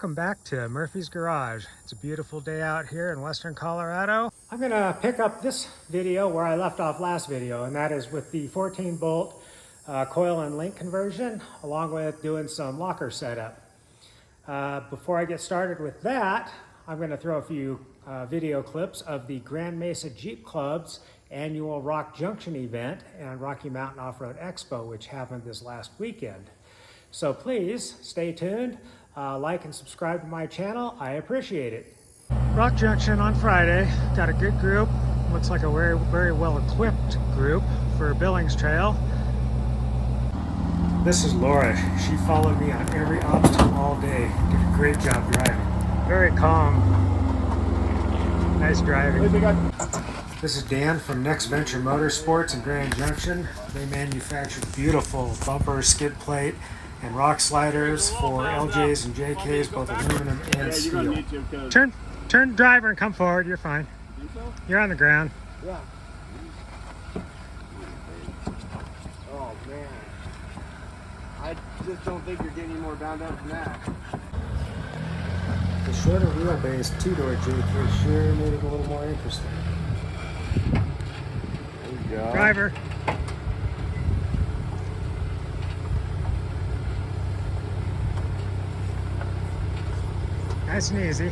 Welcome back to Murphy's Garage. It's a beautiful day out here in western Colorado. I'm going to pick up this video where I left off last video, and that is with the 14 bolt coil and link conversion, along with doing some locker setup. Before I get started with that, I'm going to throw a few video clips of the Grand Mesa Jeep Club's annual Rock Junction event and Rocky Mountain Off-Road Expo, which happened this last weekend. So please stay tuned, like and subscribe to my channel. I appreciate it. Rock Junction on Friday. Got a good group. Looks like a very well equipped group for Billings Trail. This is Laura. She followed me on every obstacle all day. Did a great job driving. Very calm. Nice driving. This is Dan from Next Venture Motorsports in Grand Junction. They manufacture beautiful bumper, skid plate, and rock sliders for LJs and JKs, both aluminum and steel. Turn driver and come forward. You're fine. You're on the ground. Yeah. Oh man. I just don't think you're getting any more bound up than that. The shorter wheelbase two-door JK sure made it a little more interesting. There you go. Driver. Nice and easy.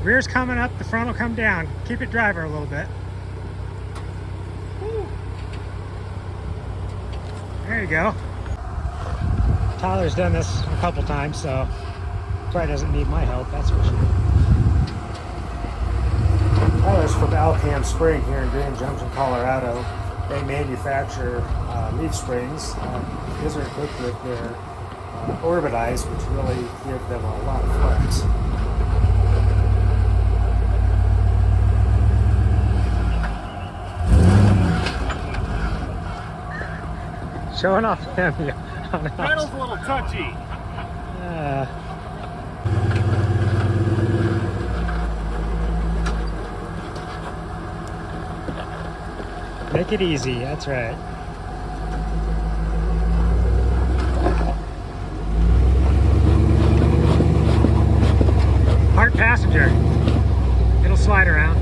Rear's coming up, the front will come down. Keep it driver a little bit. Woo. There you go. Tyler's done this a couple times, so probably doesn't need my help, that's for sure. Tyler's from Alcan Spring here in Grand Junction, Colorado. They manufacture leaf springs. These are equipped with their Orbitize, which really give them a lot of flex. Showing off him. Pedal's a little touchy. Make it easy, that's right. Park passenger. It'll slide around.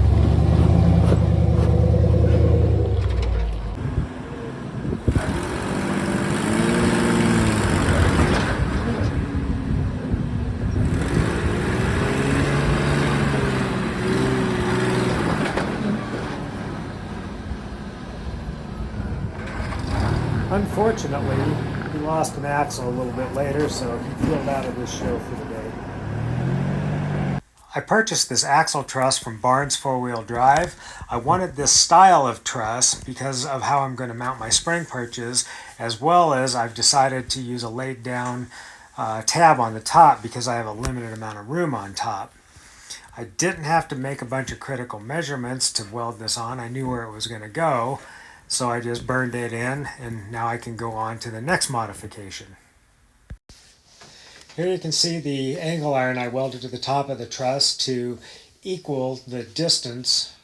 Unfortunately, he lost an axle a little bit later, so he peeled out of this show for the day. I purchased this axle truss from Barnes 4-Wheel Drive. I wanted this style of truss because of how I'm going to mount my spring perches, as well as I've decided to use a laid down tab on the top because I have a limited amount of room on top. I didn't have to make a bunch of critical measurements to weld this on. I knew where it was going to go. So I just burned it in, and now I can go on to the next modification. Here you can see the angle iron I welded to the top of the truss to equal the distance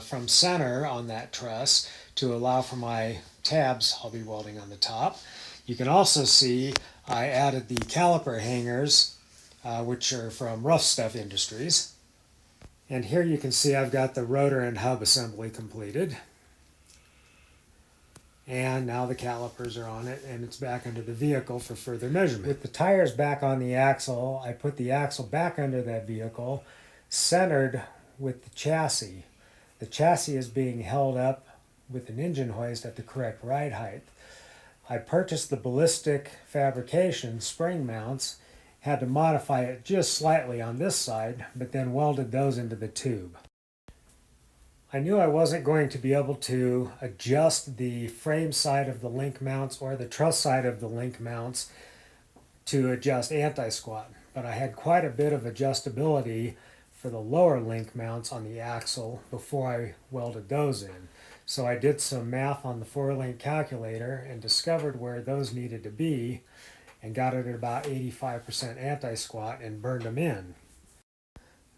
from center on that truss to allow for my tabs I'll be welding on the top. You can also see I added the caliper hangers, which are from Rough Stuff Industries. And here you can see I've got the rotor and hub assembly completed. And now the calipers are on it, and it's back under the vehicle for further measurement. With the tires back on the axle, I put the axle back under that vehicle, centered with the chassis. The chassis is being held up with an engine hoist at the correct ride height. I purchased the Ballistic fabrication spring mounts, had to modify it just slightly on this side, but then welded those into the tube. I knew I wasn't going to be able to adjust the frame side of the link mounts or the truss side of the link mounts to adjust anti-squat, but I had quite a bit of adjustability for the lower link mounts on the axle before I welded those in. So I did some math on the 4-link calculator and discovered where those needed to be and got it at about 85% anti-squat and burned them in.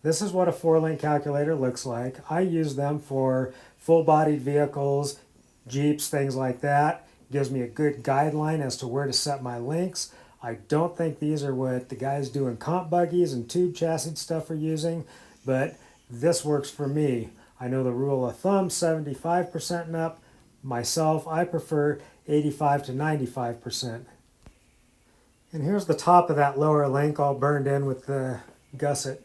This is what a 4-link calculator looks like. I use them for full-bodied vehicles, Jeeps, things like that. It gives me a good guideline as to where to set my links. I don't think these are what the guys doing comp buggies and tube chassis stuff are using, but this works for me. I know the rule of thumb, 75% and up. Myself, I prefer 85 to 95%. And here's the top of that lower link all burned in with the gusset.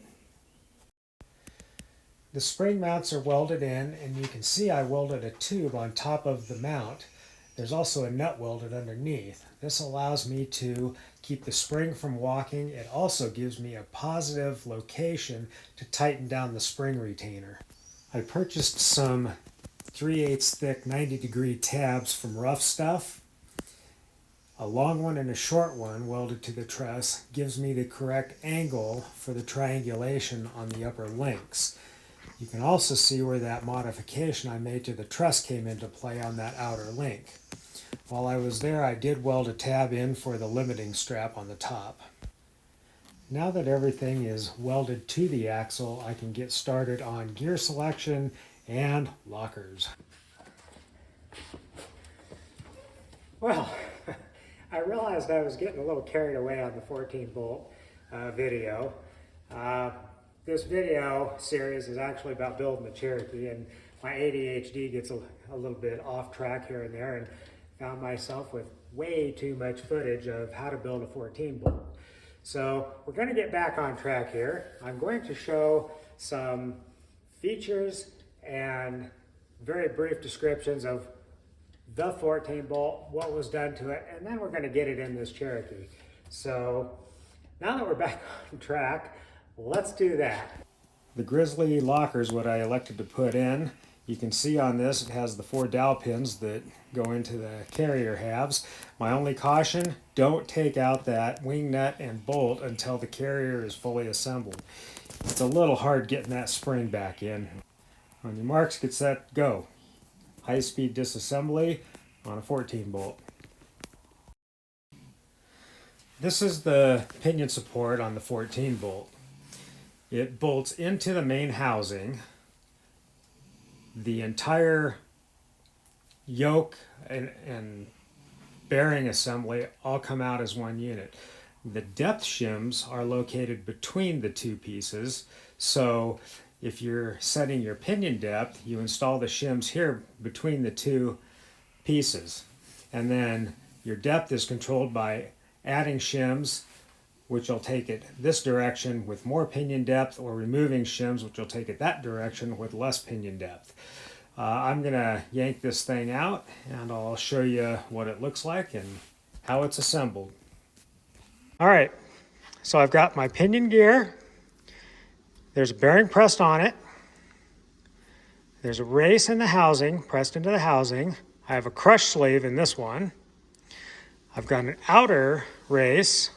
The spring mounts are welded in, and you can see I welded a tube on top of the mount. There's also a nut welded underneath. This allows me to keep the spring from walking. It also gives me a positive location to tighten down the spring retainer. I purchased some 3/8 thick 90-degree tabs from Rough Stuff. A long one and a short one welded to the truss gives me the correct angle for the triangulation on the upper links. You can also see where that modification I made to the truss came into play on that outer link. While I was there, I did weld a tab in for the limiting strap on the top. Now that everything is welded to the axle, I can get started on gear selection and lockers. Well, I realized I was getting a little carried away on the 14-bolt video. This video series is actually about building the Cherokee, and my ADHD gets a little bit off track here and there, and found myself with way too much footage of how to build a 14-bolt. So we're going to get back on track here. I'm going to show some features and very brief descriptions of the 14-bolt, what was done to it, and then we're going to get it in this Cherokee. So now that we're back on track, let's do that. The Grizzly Locker is what I elected to put in. You can see on this it has the 4 dowel pins that go into the carrier halves. My only caution, don't take out that wing nut and bolt until the carrier is fully assembled. It's a little hard getting that spring back in. On your marks, get set, go. High-speed disassembly on a 14-bolt. This is the pinion support on the 14-bolt. It bolts into the main housing. The entire yoke and bearing assembly all come out as one unit. The depth shims are located between the two pieces, so if you're setting your pinion depth, you install the shims here between the two pieces. And then your depth is controlled by adding shims, which will take it this direction with more pinion depth, or removing shims, which will take it that direction with less pinion depth. I'm going to yank this thing out, and I'll show you what it looks like and how it's assembled. All right, so I've got my pinion gear. There's a bearing pressed on it. There's a race in the housing, pressed into the housing. I have a crush sleeve in this one. I've got an outer race.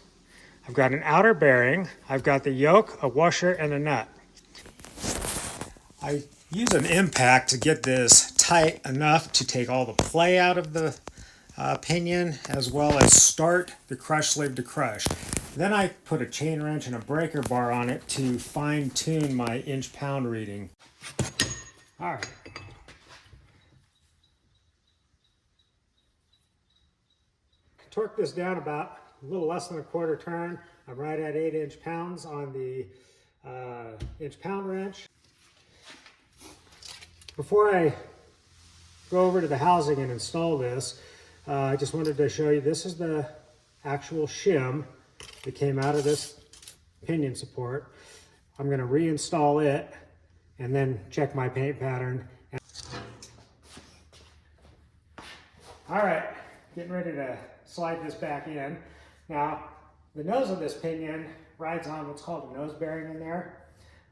I've got an outer bearing. I've got the yoke, a washer, and a nut. I use an impact to get this tight enough to take all the play out of the pinion, as well as start the crush sleeve to crush. Then I put a chain wrench and a breaker bar on it to fine tune my inch-pound reading. All right. Torque this down about a little less than a quarter turn. I'm right at 8 inch-pounds on the inch-pound wrench. Before I go over to the housing and install this, I just wanted to show you, this is the actual shim that came out of this pinion support. I'm going to reinstall it and then check my paint pattern. All right, getting ready to slide this back in. Now, the nose of this pinion rides on what's called a nose bearing in there.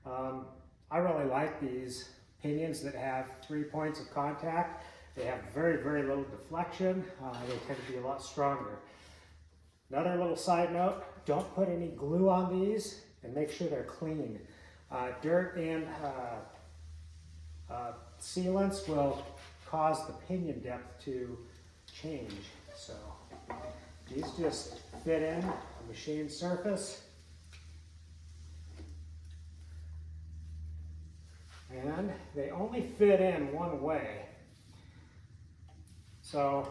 I really like these pinions that have 3 points of contact. They have very, very little deflection. They tend to be a lot stronger. Another little side note, don't put any glue on these and make sure they're clean. Dirt and sealants will cause the pinion depth to change. So these just fit in the machine surface. And they only fit in one way. So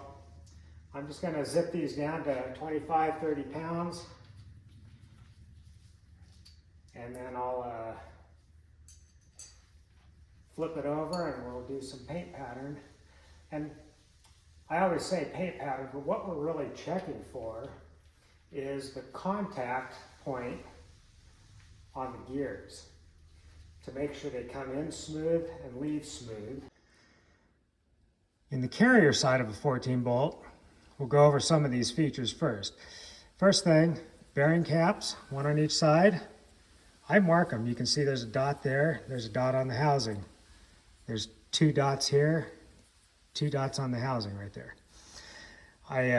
I'm just going to zip these down to 25, 30 pounds. And then I'll flip it over and we'll do some paint pattern. And I always say paint pattern, but what we're really checking for is the contact point on the gears to make sure they come in smooth and leave smooth. In the carrier side of a 14 bolt, we'll go over some of these features first. First thing, bearing caps, one on each side. I mark them. You can see there's a dot there. There's a dot on the housing. There's 2 dots here, 2 dots on the housing right there.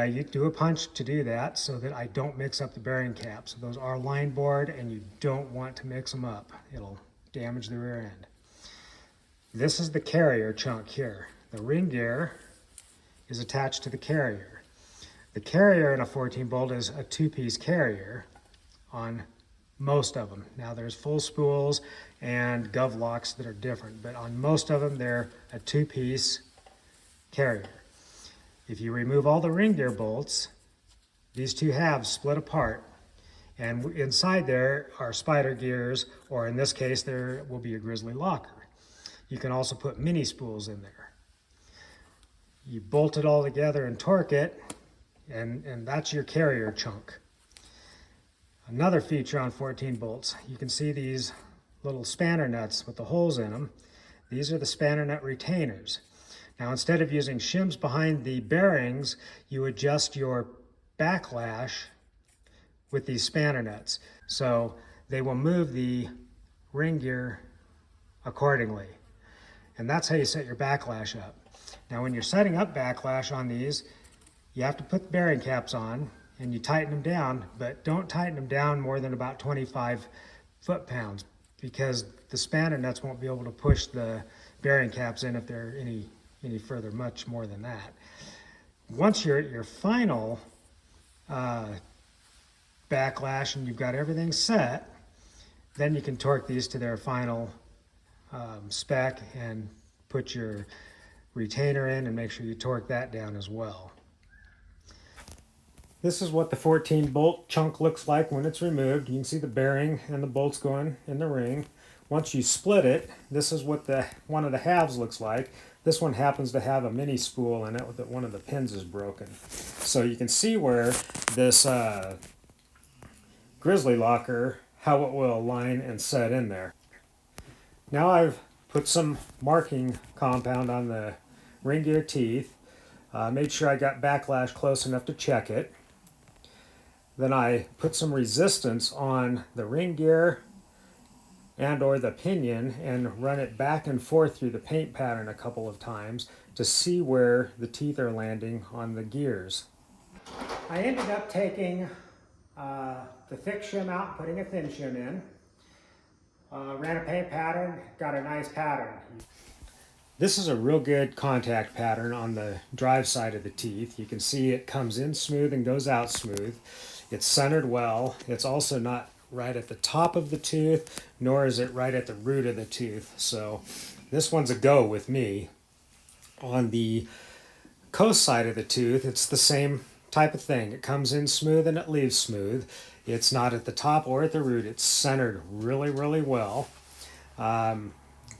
You do a punch to do that so that I don't mix up the bearing caps. Those are line bored and you don't want to mix them up. It'll damage the rear end. This is the carrier chunk here. The ring gear is attached to the carrier. The carrier in a 14 bolt is a 2-piece carrier on most of them. Now there's full spools and gov locks that are different, but on most of them they're a 2-piece carrier. If you remove all the ring gear bolts, these 2 halves split apart, and inside there are spider gears, or in this case there will be a Grizzly Locker. You can also put mini spools in there. You bolt it all together and torque it, and that's your carrier chunk. Another feature on 14 bolts, you can see these little spanner nuts with the holes in them. These are the spanner nut retainers. Now instead of using shims behind the bearings, you adjust your backlash with these spanner nuts. So they will move the ring gear accordingly. And that's how you set your backlash up. Now when you're setting up backlash on these, you have to put the bearing caps on and you tighten them down, but don't tighten them down more than about 25 foot-pounds because the spanner nuts won't be able to push the bearing caps in if they're any further, much more than that. Once you're at your final backlash and you've got everything set, then you can torque these to their final spec and put your retainer in and make sure you torque that down as well. This is what the 14 bolt chunk looks like when it's removed. You can see the bearing and the bolts going in the ring. Once you split it, this is what one of the halves looks like. This one happens to have a mini spool in it that one of the pins is broken. So you can see where this Grizzly Locker, how it will align and set in there. Now I've put some marking compound on the ring gear teeth. Made sure I got backlash close enough to check it. Then I put some resistance on the ring gear and or the pinion and run it back and forth through the paint pattern a couple of times to see where the teeth are landing on the gears. I ended up taking the thick shim out and putting a thin shim in. Ran a paint pattern, got a nice pattern. This is a real good contact pattern on the drive side of the teeth. You can see it comes in smooth and goes out smooth. It's centered well. It's also not right at the top of the tooth, nor is it right at the root of the tooth. So this one's a go with me. On the coast side of the tooth, it's the same type of thing. It comes in smooth and it leaves smooth. It's not at the top or at the root. It's centered really, really well.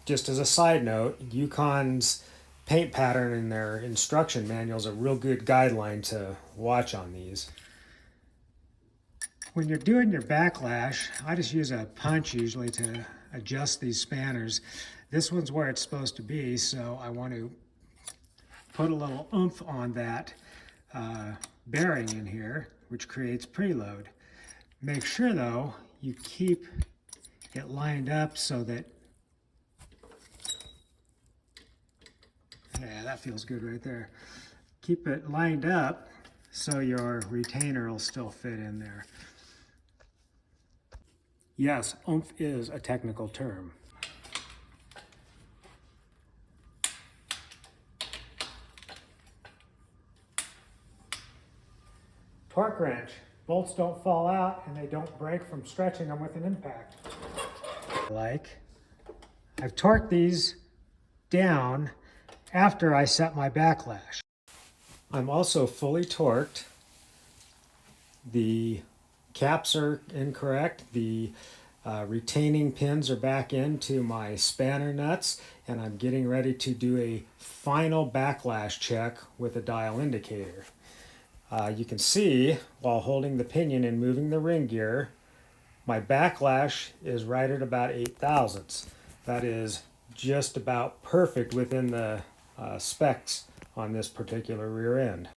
Just as a side note, Yukon's paint pattern in their instruction manual is a real good guideline to watch on these. When you're doing your backlash, I just use a punch usually to adjust these spanners. This one's where it's supposed to be, so I want to put a little oomph on that bearing in here, which creates preload. Make sure though, you keep it lined up so that, yeah, that feels good right there. Keep it lined up so your retainer will still fit in there. Yes, oomph is a technical term. Torque wrench. Bolts don't fall out and they don't break from stretching them with an impact. I've torqued these down after I set my backlash. I'm also fully torqued. The caps are incorrect. The retaining pins are back into my spanner nuts, and I'm getting ready to do a final backlash check with a dial indicator. You can see while holding the pinion and moving the ring gear, my backlash is right at about 8 thousandths. That is just about perfect within the specs on this particular rear end.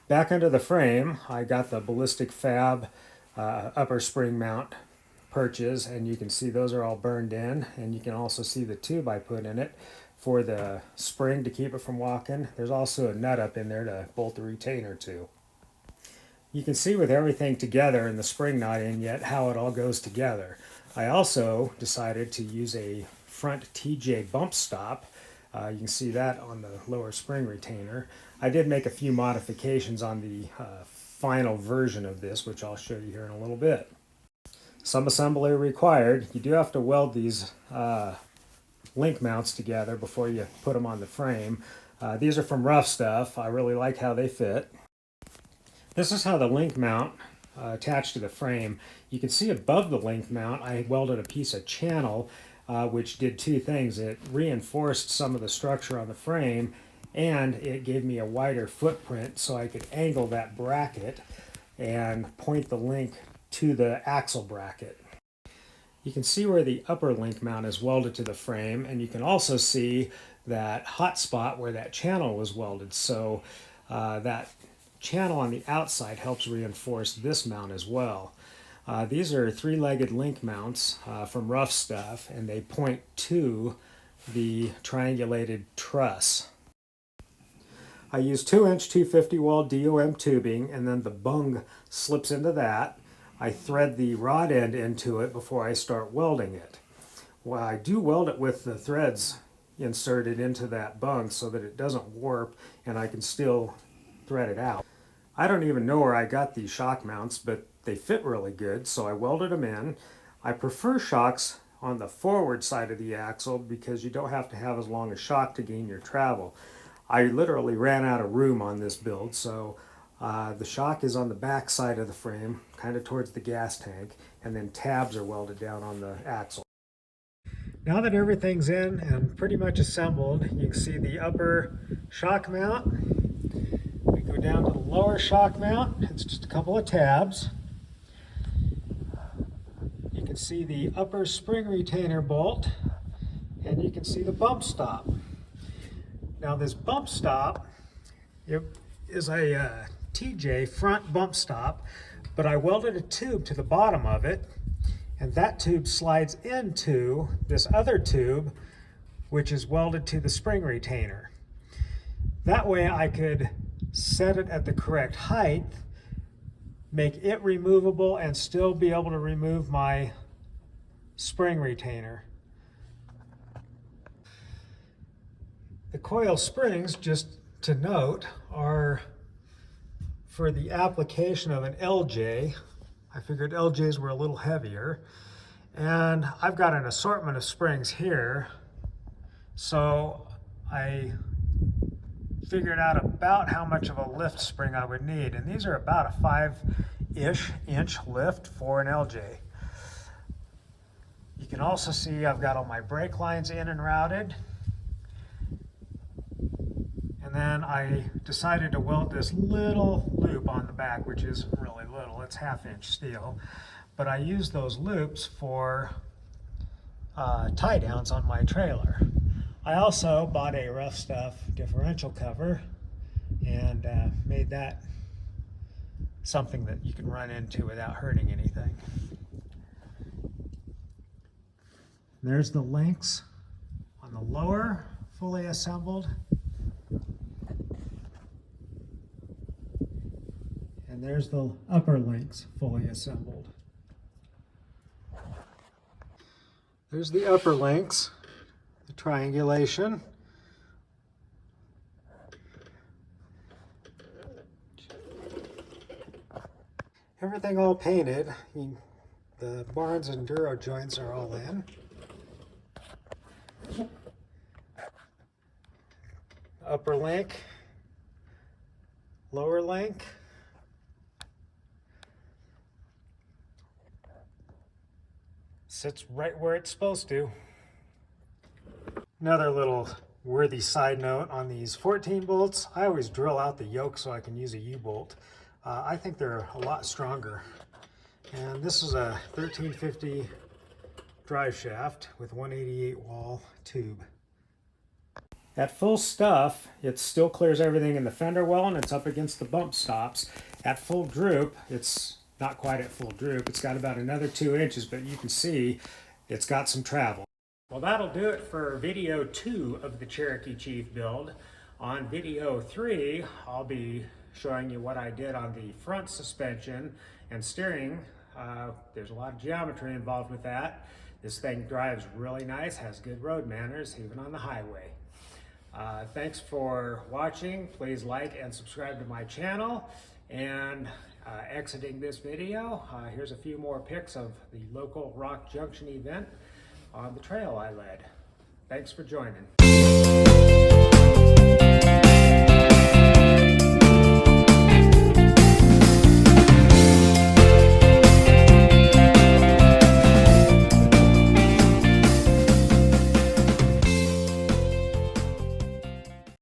Back under the frame, I got the Ballistic Fab upper spring mount perches, and you can see those are all burned in, and you can also see the tube I put in it for the spring to keep it from walking. There's also a nut up in there to bolt the retainer to. You can see with everything together and the spring not in yet how it all goes together. I also decided to use a front TJ bump stop. You can see that on the lower spring retainer. I did make a few modifications on the final version of this, which I'll show you here in a little bit. Some assembly required. You do have to weld these link mounts together before you put them on the frame. These are from Rough Stuff. I really like how they fit. This is how the link mount attached to the frame. You can see above the link mount I welded a piece of channel which did two things. It reinforced some of the structure on the frame, and it gave me a wider footprint so I could angle that bracket and point the link to the axle bracket. You can see where the upper link mount is welded to the frame, and you can also see that hot spot where that channel was welded. So that channel on the outside helps reinforce this mount as well. These are three-legged link mounts from Rough Stuff, and they point to the triangulated truss. I use 2-inch 250 wall DOM tubing, and then the bung slips into that. I thread the rod end into it before I start welding it. Well, I do weld it with the threads inserted into that bung so that it doesn't warp and I can still thread it out. I don't even know where I got these shock mounts, but they fit really good, so I welded them in. I prefer shocks on the forward side of the axle because you don't have to have as long a shock to gain your travel. I literally ran out of room on this build, so the shock is on the back side of the frame, kind of towards the gas tank, and then tabs are welded down on the axle. Now that everything's in and pretty much assembled, you can see the upper shock mount. We go down to the lower shock mount. It's just a couple of tabs. You can see the upper spring retainer bolt, and you can see the bump stop. Now this bump stop is a TJ front bump stop, but I welded a tube to the bottom of it, and that tube slides into this other tube, which is welded to the spring retainer. That way I could set it at the correct height, make it removable, and still be able to remove my spring retainer. The coil springs, just to note, are for the application of an LJ. I figured LJs were a little heavier, and I've got an assortment of springs here, so I figured out about how much of a lift spring I would need, and these are about a 5-ish inch lift for an LJ. You can also see I've got all my brake lines in and routed. And then I decided to weld this little loop on the back, which is really little, it's 1/2-inch steel. But I use those loops for tie downs on my trailer. I also bought a Rough Stuff differential cover and made that something that you can run into without hurting anything. There's the links on the lower, fully assembled. And there's the upper links, fully assembled. There's the upper links, the triangulation. Everything all painted. The Barnes and Duro joints are all in. Upper link lower link. Sits right where it's supposed to. Another little worthy side note on these 14 bolts, I always drill out the yoke so I can use a U-bolt. I think they're a lot stronger. And this is a 1350 drive shaft with 188 wall tube. At full stuff, it still clears everything in the fender well and it's up against the bump stops. At full droop, it's not quite at full droop. It's got about another 2 inches, but you can see it's got some travel. Well, that'll do it for video 2 of the Cherokee Chief build. On video 3, I'll be showing you what I did on the front suspension and steering. There's a lot of geometry involved with that. This thing drives really nice, has good road manners, even on the highway. Thanks for watching. Please like and subscribe to my channel. And exiting this video, here's a few more pics of the local Rock Junction event on the trail I led. Thanks for joining.